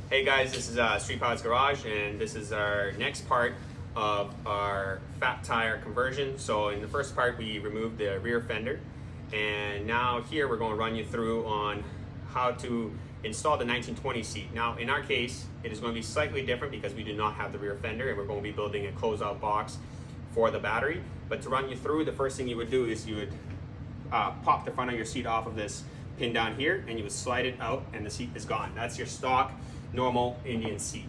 Hey guys, this is Street Pod's Garage, and this is our next part of our fat tire conversion. So in the first part we removed the rear fender, and now here we're going to run you through on how to install the 1920 seat. Now in our case it is going to be slightly different because we do not have the rear fender and we're going to be building a closeout box for the battery. But to run you through, the first thing you would do is you would pop the front of your seat off of this pin down here and you would slide it out and the seat is gone. That's your stock normal Indian seat.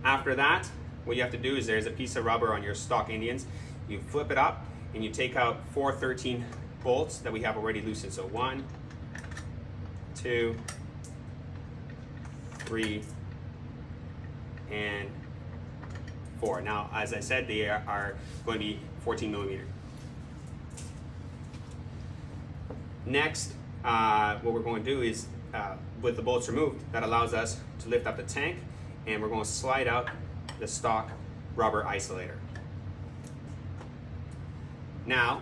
After that, what you have to do is there's a piece of rubber on your stock Indians. You flip it up and you take out 4 13 bolts that we have already loosened. So 1, 2, 3, and 4. Now, as I said, they are going to be 14 millimeter. Next, what we're going to do is with the bolts removed, that allows us to lift up the tank, and we're going to slide out the stock rubber isolator. Now,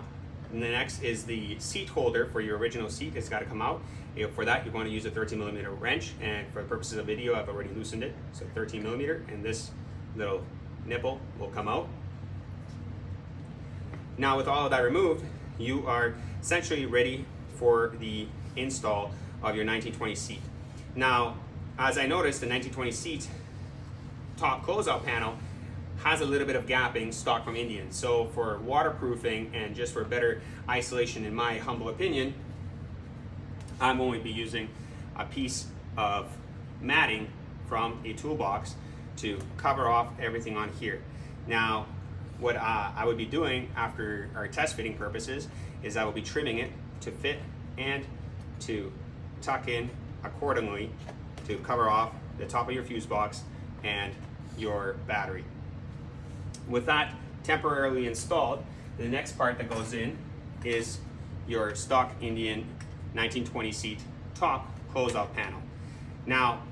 the next is the seat holder for your original seat. It's got to come out. For that, you're going to use a 13 millimeter wrench, and for the purposes of video, I've already loosened it. So 13 millimeter, and this little nipple will come out. Now, with all of that removed, you are essentially ready for the install of your 1920 seat. Now, as I noticed, the 1920 seat top closeout panel has a little bit of gapping stock from Indian. So for waterproofing and just for better isolation, in my humble opinion, I'm going to be using a piece of matting from a toolbox to cover off everything on here. Now, what I would be doing after our test fitting purposes is I will be trimming it to fit and to tuck in accordingly to cover off the top of your fuse box and your battery. With that temporarily installed, the next part that goes in is your stock Indian 1920 seat top closeout panel. Now,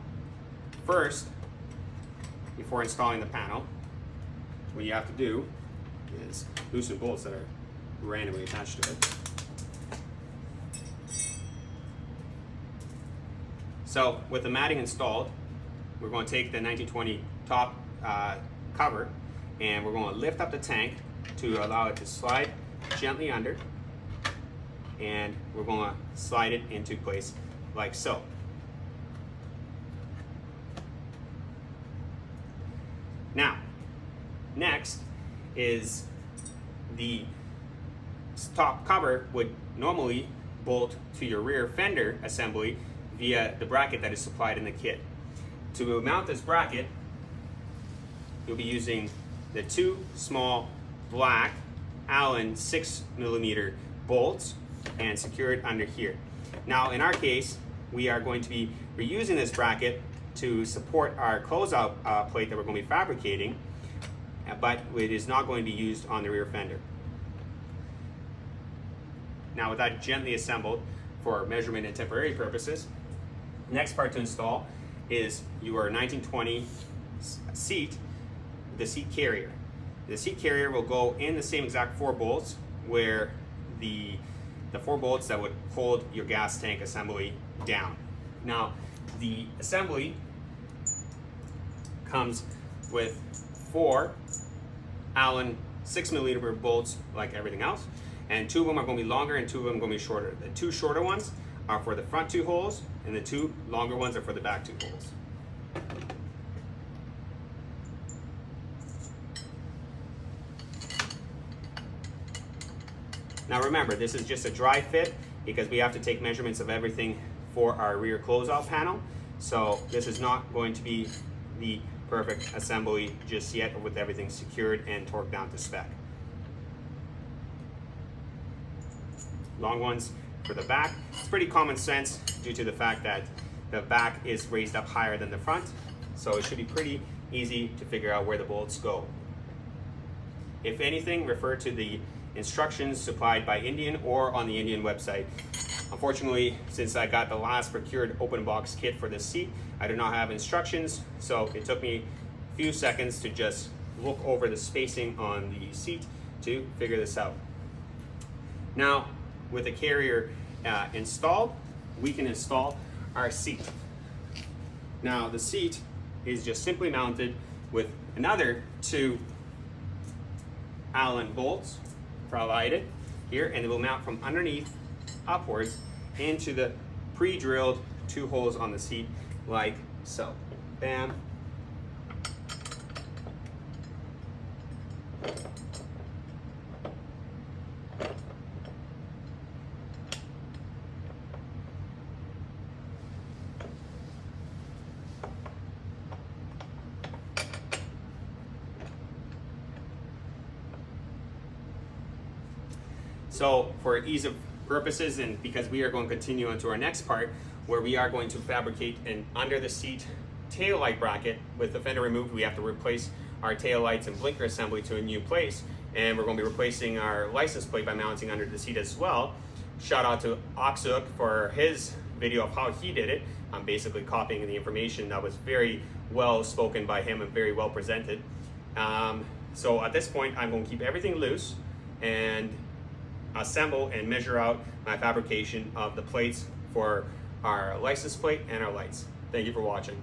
first, before installing the panel, what you have to do is loosen bolts that are randomly attached to it. So with the matting installed, we're going to take the 1920 top cover and we're going to lift up the tank to allow it to slide gently under, and we're going to slide it into place like so. Now, next is the top cover would normally bolt to your rear fender assembly via the bracket that is supplied in the kit. To mount this bracket, you'll be using the 2 small black Allen 6 millimeter bolts and secure it under here. Now, in our case, we are going to be reusing this bracket to support our closeout plate that we're going to be fabricating, but it is not going to be used on the rear fender. Now, with that gently assembled for measurement and temporary purposes, next part to install is your 1920 seat, the seat carrier. The seat carrier will go in the same exact 4 bolts where the 4 bolts that would hold your gas tank assembly down. Now, the assembly comes with 4 Allen 6 millimeter bolts like everything else, and 2 of them are going to be longer and 2 of them are going to be shorter. The 2 shorter ones are for the front 2 holes, and the 2 longer ones are for the back 2 holes. Now remember, this is just a dry fit because we have to take measurements of everything for our rear closeout panel. So this is not going to be the perfect assembly just yet with everything secured and torqued down to spec. Long ones for the back. It's pretty common sense due to the fact that the back is raised up higher than the front, so it should be pretty easy to figure out where the bolts go. If anything, refer to the instructions supplied by Indian or on the Indian website. Unfortunately, since I got the last procured open box kit for this seat, I do not have instructions, so it took me a few seconds to just look over the spacing on the seat to figure this out. Now, with the carrier installed, we can install our seat. Now the seat is just simply mounted with another 2 Allen bolts provided here, and it will mount from underneath upwards into the pre-drilled 2 holes on the seat like so. Bam. So for ease of purposes, and because we are going to continue on to our next part where we are going to fabricate an under the seat tail light bracket with the fender removed, we have to replace our tail lights and blinker assembly to a new place, and we're going to be replacing our license plate by mounting under the seat as well. Shout out to Oxuk for his video of how he did it. I'm basically copying the information that was very well spoken by him and very well presented. So at this point, I'm going to keep everything loose and assemble and measure out my fabrication of the plates for our license plate and our lights. Thank you for watching.